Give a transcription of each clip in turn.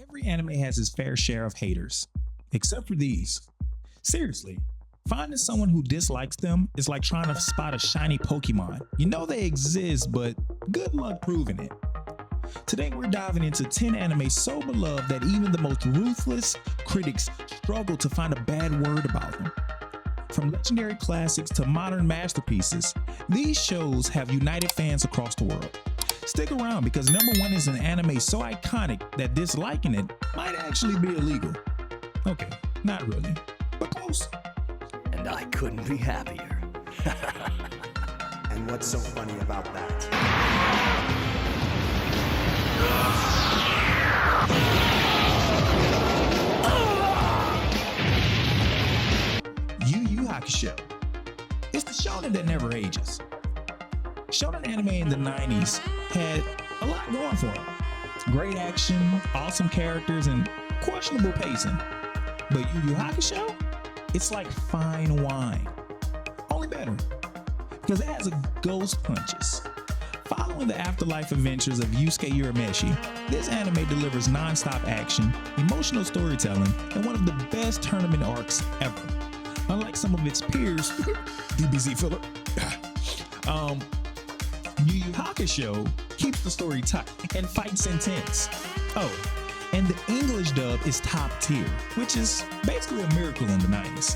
Every anime has its fair share of haters, except for these. Seriously, finding someone who dislikes them is like trying to spot a shiny Pokemon. You know they exist, but good luck proving it. Today we're diving into 10 anime so beloved that even the most ruthless critics struggle to find a bad word about them. From legendary classics to modern masterpieces, these shows have united fans across the world. Stick around because number one is an anime so iconic that disliking it might actually be illegal. Okay, not really, but close. And I couldn't be happier. And what's so funny about that? Yu Yu Hakusho. It's the shonen that never ages. Shonen anime in the 90s had a lot going for it. Great action, awesome characters, and questionable pacing. But Yu Yu Hakusho? It's like fine wine. Only better. Because it has a ghost punches. Following the afterlife adventures of Yusuke Urameshi, this anime delivers non-stop action, emotional storytelling, and one of the best tournament arcs ever. Unlike some of its peers, DBZ filler, Yu Yu Hakusho keeps the story tight and fights intense. Oh, and the English dub is top tier, which is basically a miracle in the 90s.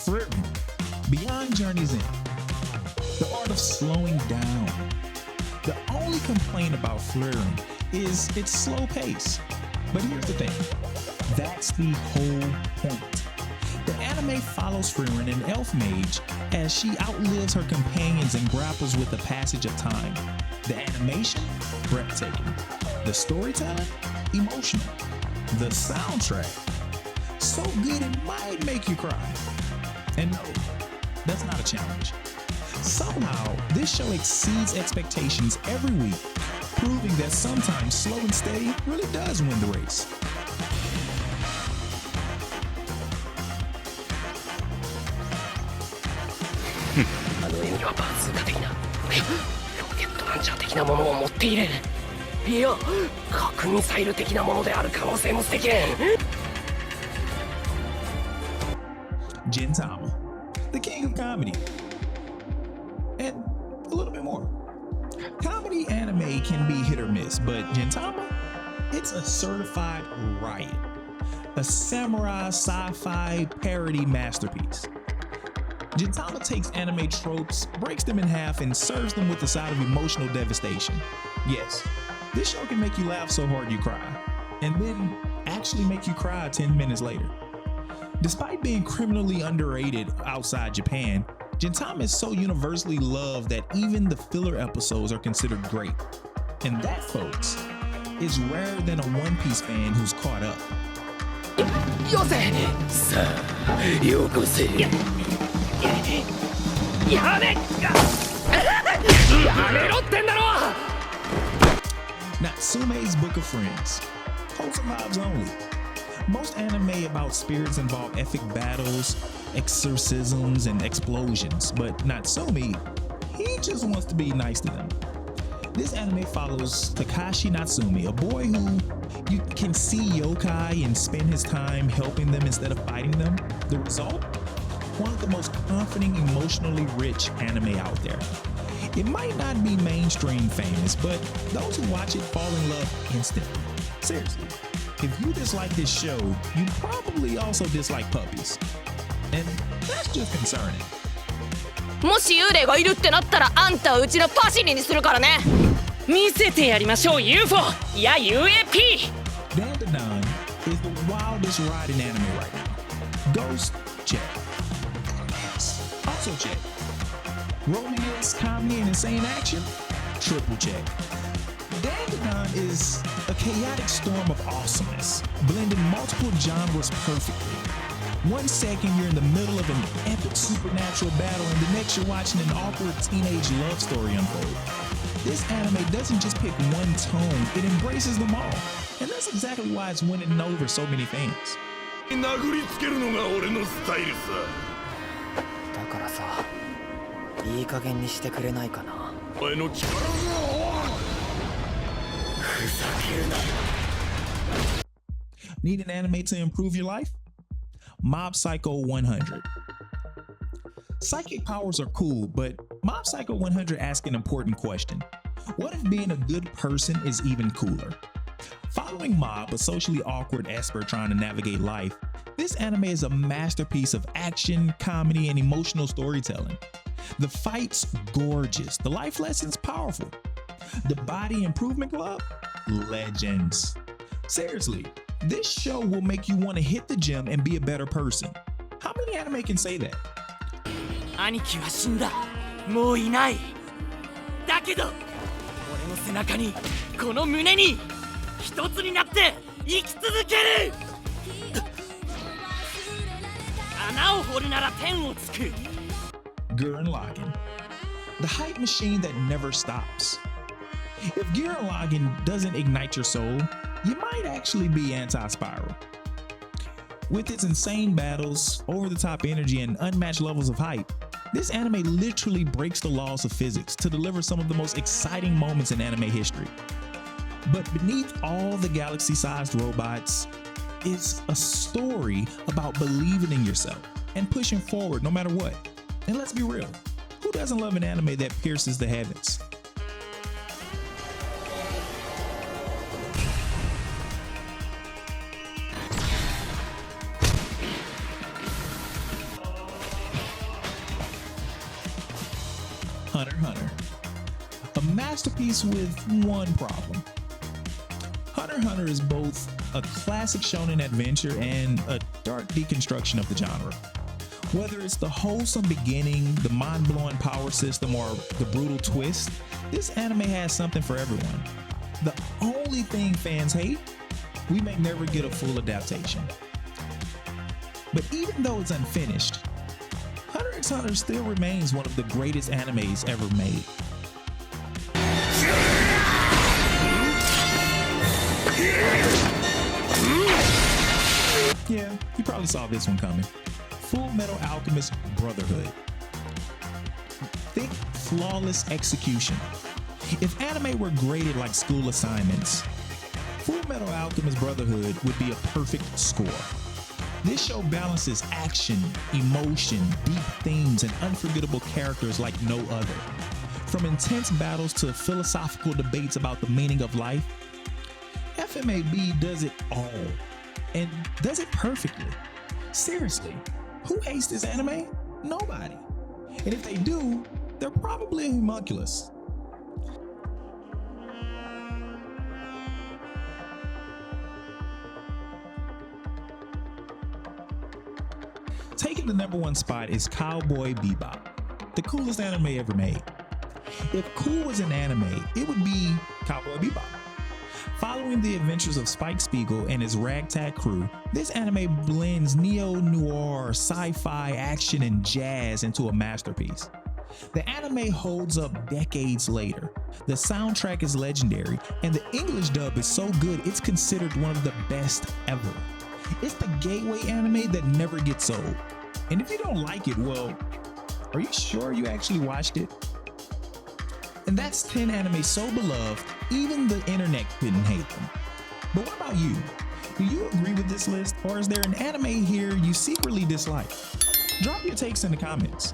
Frieren, Beyond Journey's End. The art of slowing down. The only complaint about Frieren is its slow pace. But here's the thing, that's the whole point. The anime follows Frieren, an elf mage, as she outlives her companions and grapples with the passage of time. The animation, breathtaking. The storytelling, emotional. The soundtrack, so good it might make you cry. And no, that's not a challenge. Somehow, this show exceeds expectations every week, proving that sometimes slow and steady really does win the race. Gintama, the king of comedy, and a little bit more. Comedy anime can be hit or miss, but Gintama, it's a certified riot. A samurai sci-fi parody masterpiece. Gintama takes anime tropes, breaks them in half, and serves them with a side of emotional devastation. Yes, this show can make you laugh so hard you cry, and then actually make you cry 10 minutes later. Despite being criminally underrated outside Japan, Gintama is so universally loved that even the filler episodes are considered great. And that, folks, is rarer than a One Piece fan who's caught up. Natsume's Book of Friends. Wholesome vibes only. Most anime about spirits involve epic battles, exorcisms, and explosions, but Natsume, he just wants to be nice to them. This anime follows Takashi Natsume, a boy who you can see yokai and spend his time helping them instead of fighting them. The result? One of the most comforting, emotionally rich anime out there. It might not be mainstream famous, but those who watch it fall in love instantly. Seriously. If you dislike this show, you probably also dislike puppies. And that's just concerning. もし幽霊がいるってなったらあんたをうちのパシリにするからね。見せてやりましょう UFO いや UAP。 Dandadan is the wildest ride in anime right now. Ghost, check. Also check. Romance, comedy, and insane action? Triple check. Dandadan is a chaotic storm of awesomeness, blending multiple genres perfectly. 1 second you're in the middle of an epic supernatural battle, and the next you're watching an awkward teenage love story unfold. This anime doesn't just pick one tone, it embraces them all. And that's exactly why it's winning over so many fans. 殴りつけるのが俺のスタイルさ。だからさ、いい加減にしてくれないかな。お前の力が。ふざけるな。Need an anime to improve your life? Mob Psycho 100. Psychic powers are cool, but Mob Psycho 100 asks an important question. What if being a good person is even cooler? Following Mob, a socially awkward esper trying to navigate life, this anime is a masterpiece of action, comedy, and emotional storytelling. The fights gorgeous, the life lessons powerful. The body improvement club? Legends. Seriously, this show will make you want to hit the gym and be a better person. How many anime can say that? 兄貴は死んだ。もういない。だけど、俺の背中に、この胸に、一つになって生き続ける。穴を掘るなら天をつく。Gurren Lagann, the hype machine that never stops. If Gurren Lagann doesn't ignite your soul, you might actually be anti-spiral. With its insane battles, over-the-top energy, and unmatched levels of hype, this anime literally breaks the laws of physics to deliver some of the most exciting moments in anime history. But beneath all the galaxy-sized robots is a story about believing in yourself and pushing forward no matter what. And let's be real, who doesn't love an anime that pierces the heavens? Hunter x Hunter, a masterpiece with one problem. Hunter x Hunter is both a classic shonen adventure and a dark deconstruction of the genre. Whether it's the wholesome beginning, the mind-blowing power system, or the brutal twist, this anime has something for everyone. The only thing fans hate, we may never get a full adaptation. But even though it's unfinished, Hunter x Hunter still remains one of the greatest animes ever made. Yeah, you probably saw this one coming. Full Metal Alchemist Brotherhood. Thick, flawless execution. If anime were graded like school assignments, Full Metal Alchemist Brotherhood would be a perfect score. This show balances action, emotion, deep themes, and unforgettable characters like no other. From intense battles to philosophical debates about the meaning of life, FMAB does it all, and does it perfectly. Seriously, who hates this anime? Nobody. And if they do, they're probably a homunculus. Taking the #1 spot is Cowboy Bebop, the coolest anime ever made. If cool was an anime, it would be Cowboy Bebop. Following the adventures of Spike Spiegel and his ragtag crew, this anime blends neo-noir, sci-fi, action, and jazz into a masterpiece. The anime holds up decades later. The soundtrack is legendary, and the English dub is so good it's considered one of the best ever. It's the gateway anime that never gets old. And if you don't like it, well, are you sure you actually watched it? And that's 10 anime so beloved, even the internet couldn't hate them. But what about you? Do you agree with this list, or is there an anime here you secretly dislike? Drop your takes in the comments.